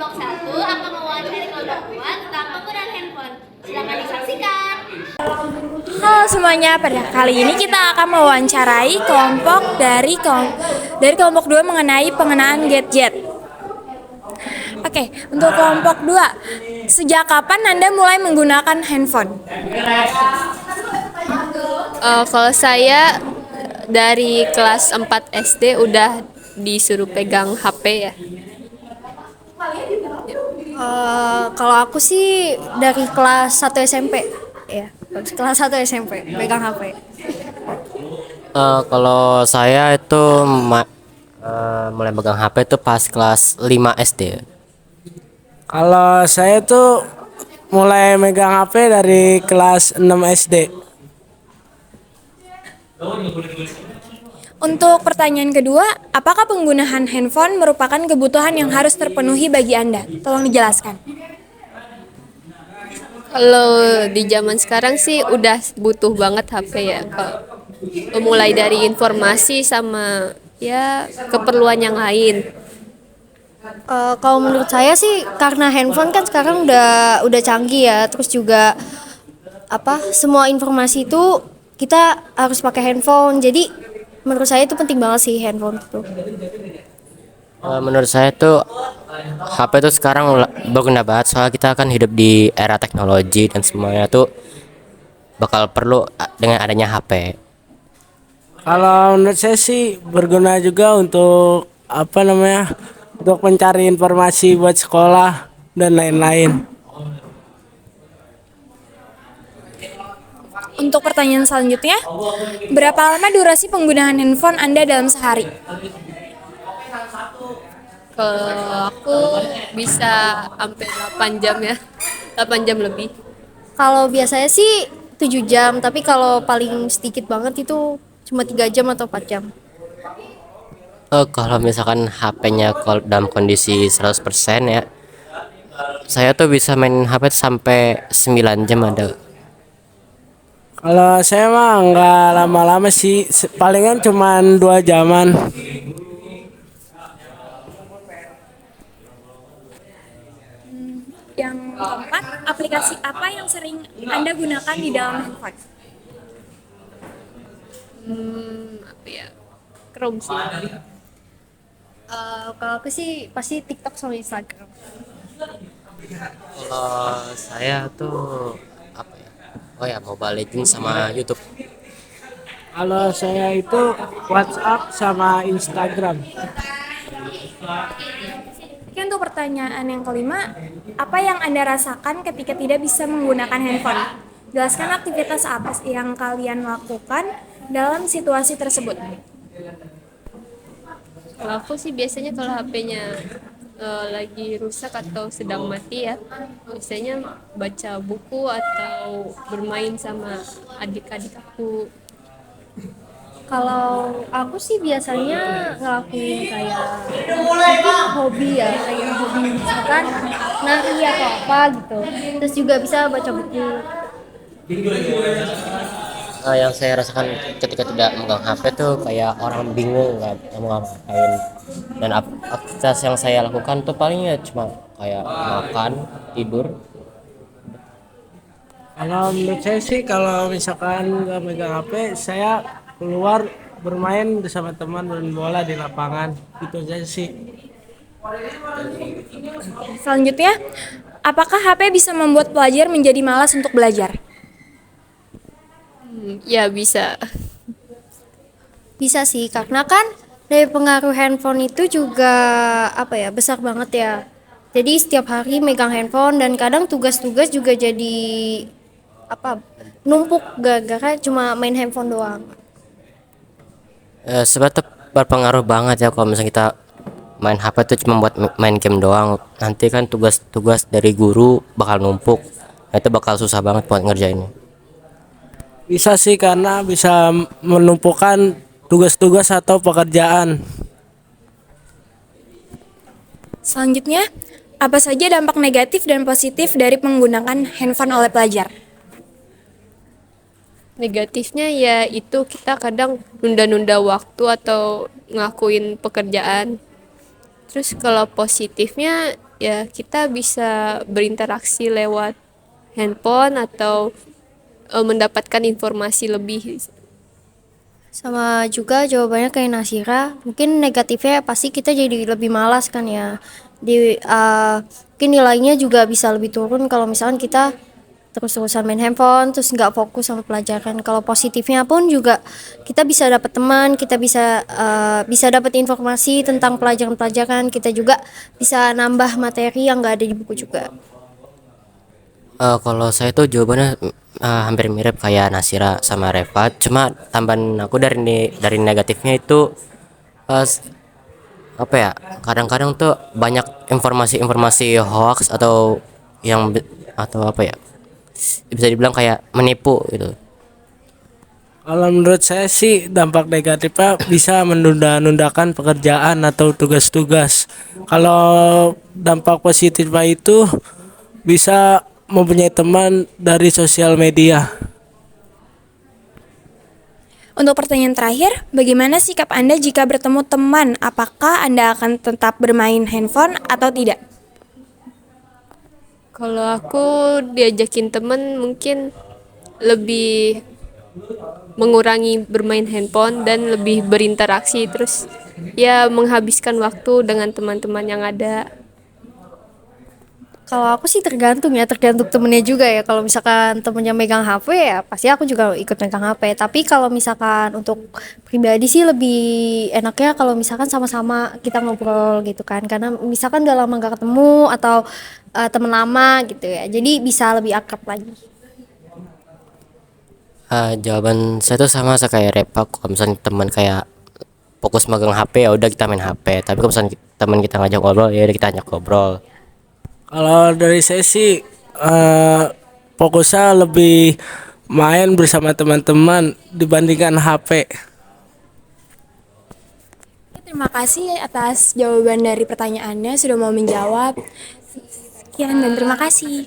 kelompok satu akan mewawancari kelompok 2 tentang penggunaan handphone. Silakan disaksikan. Halo semuanya, pada kali ini kita akan mewawancarai kelompok dari kelompok 2 mengenai pengenaan gadget. Oke, untuk kelompok 2, sejak kapan Anda mulai menggunakan handphone? Kalau saya dari kelas 4 SD udah disuruh pegang HP ya. Kalau aku sih dari kelas 1 SMP ya, kelas 1 SMP pegang HP. Kalau saya itu mulai megang HP itu pas kelas 5 SD. Kalau saya tuh mulai megang HP dari kelas 6 SD. Untuk pertanyaan kedua, apakah penggunaan handphone merupakan kebutuhan yang harus terpenuhi bagi Anda? Tolong dijelaskan. Kalau di zaman sekarang sih udah butuh banget HP ya. Mulai dari informasi sama ya keperluan yang lain. Kalau menurut saya sih karena handphone kan sekarang udah canggih ya, terus juga semua informasi itu kita harus pakai handphone. Jadi menurut saya itu penting banget sih handphone itu. Menurut saya tuh HP tuh sekarang berguna banget, soalnya kita kan hidup di era teknologi dan semuanya tuh bakal perlu dengan adanya HP. Kalau menurut saya sih berguna juga untuk untuk mencari informasi buat sekolah dan lain-lain. Untuk pertanyaan selanjutnya, berapa lama durasi penggunaan handphone Anda dalam sehari? Kalau aku bisa sampai 8 jam ya. 8 jam lebih. Kalau biasanya sih 7 jam, tapi kalau paling sedikit banget itu cuma 3 jam atau 4 jam. Kalau misalkan HP-nya kalau dalam kondisi 100% ya, saya tuh bisa main HP tuh sampai 9 jam ada. Kalau saya mah nggak lama-lama sih, palingan cuman 2 jaman. Yang keempat, aplikasi apa yang sering Anda gunakan di dalam handphone? Apa ya? Chrome sih. Kalau aku sih pasti TikTok sama Instagram. Kalau saya tuh apa ya? Oh ya, Mobile Legends sama YouTube. Kalau saya itu WhatsApp sama Instagram. Oke, untuk pertanyaan yang kelima, apa yang Anda rasakan ketika tidak bisa menggunakan handphone? Jelaskan aktivitas apa yang kalian lakukan dalam situasi tersebut. Kalau aku sih biasanya kalau HP-nya lagi rusak atau sedang mati ya, biasanya baca buku atau bermain sama adik-adik aku. Kalau aku sih biasanya ngelakuin kayak mungkin hobi ya, kayak hobi misalkan nari atau apa gitu. Terus juga bisa baca buku. Yang saya rasakan ketika tidak megang HP tuh kayak orang bingung nggak mau ngapain, dan aktivitas yang saya lakukan tuh palingnya cuma kayak makan, tidur. Kalau menurut saya sih kalau misalkan nggak megang HP, saya keluar bermain bersama teman main bola di lapangan. Itu aja sih. Selanjutnya, apakah HP bisa membuat pelajar menjadi malas untuk belajar? Ya bisa. Bisa sih, karena kan dari pengaruh handphone itu juga besar banget ya. Jadi setiap hari megang handphone dan kadang tugas-tugas juga jadi numpuk gara-gara cuma main handphone doang. Sebetulnya berpengaruh banget ya kalau misalnya kita main HP tuh cuma buat main game doang. Nanti kan tugas-tugas dari guru bakal numpuk. Nah, itu bakal susah banget buat ngerjainnya. Bisa sih karena bisa menumpukan tugas-tugas atau pekerjaan. Selanjutnya, apa saja dampak negatif dan positif dari menggunakan handphone oleh pelajar? Negatifnya ya itu kita kadang nunda-nunda waktu atau ngelakuin pekerjaan. Terus kalau positifnya ya kita bisa berinteraksi lewat handphone atau mendapatkan informasi lebih. Sama juga jawabannya kayak Nasira, mungkin negatifnya pasti kita jadi lebih malas kan ya. Mungkin nilainya juga bisa lebih turun kalau misalkan kita terus-terusan main handphone terus nggak fokus sama pelajaran. Kalau positifnya pun juga kita bisa dapat teman, kita bisa dapat informasi tentang pelajaran-pelajaran, kita juga bisa nambah materi yang nggak ada di buku juga. Kalau saya tuh jawabannya hampir mirip kayak Nasira sama Reva, cuma tambahan aku dari negatifnya itu apa ya, kadang-kadang tuh banyak informasi-informasi hoax atau atau apa ya, bisa dibilang kayak menipu gitu. Kalau menurut saya sih dampak negatifnya bisa menunda-nundakan pekerjaan atau tugas-tugas. Kalau dampak positifnya itu bisa mempunyai teman dari sosial media. Untuk pertanyaan terakhir, bagaimana sikap Anda jika bertemu teman? Apakah Anda akan tetap bermain handphone atau tidak? Kalau aku diajakin temen mungkin lebih mengurangi bermain handphone dan lebih berinteraksi, terus ya menghabiskan waktu dengan teman-teman yang ada. Kalau aku sih tergantung temennya juga ya. Kalau misalkan temennya megang HP ya pasti aku juga ikut megang HP. Tapi kalau misalkan untuk pribadi sih lebih enaknya kalau misalkan sama-sama kita ngobrol gitu kan. Karena misalkan udah lama gak ketemu atau temen lama gitu ya. Jadi bisa lebih akrab lagi. Jawaban saya tuh sama kayak Repa. Kalau misalnya teman kayak fokus megang HP, ya udah kita main HP, tapi kalau misalnya teman kita ngajak ngobrol, ya udah kita ajak ngobrol. Kalau dari saya sih fokusnya lebih main bersama teman-teman dibandingkan HP. Terima kasih atas jawaban dari pertanyaannya, sudah mau menjawab. Sekian dan terima kasih.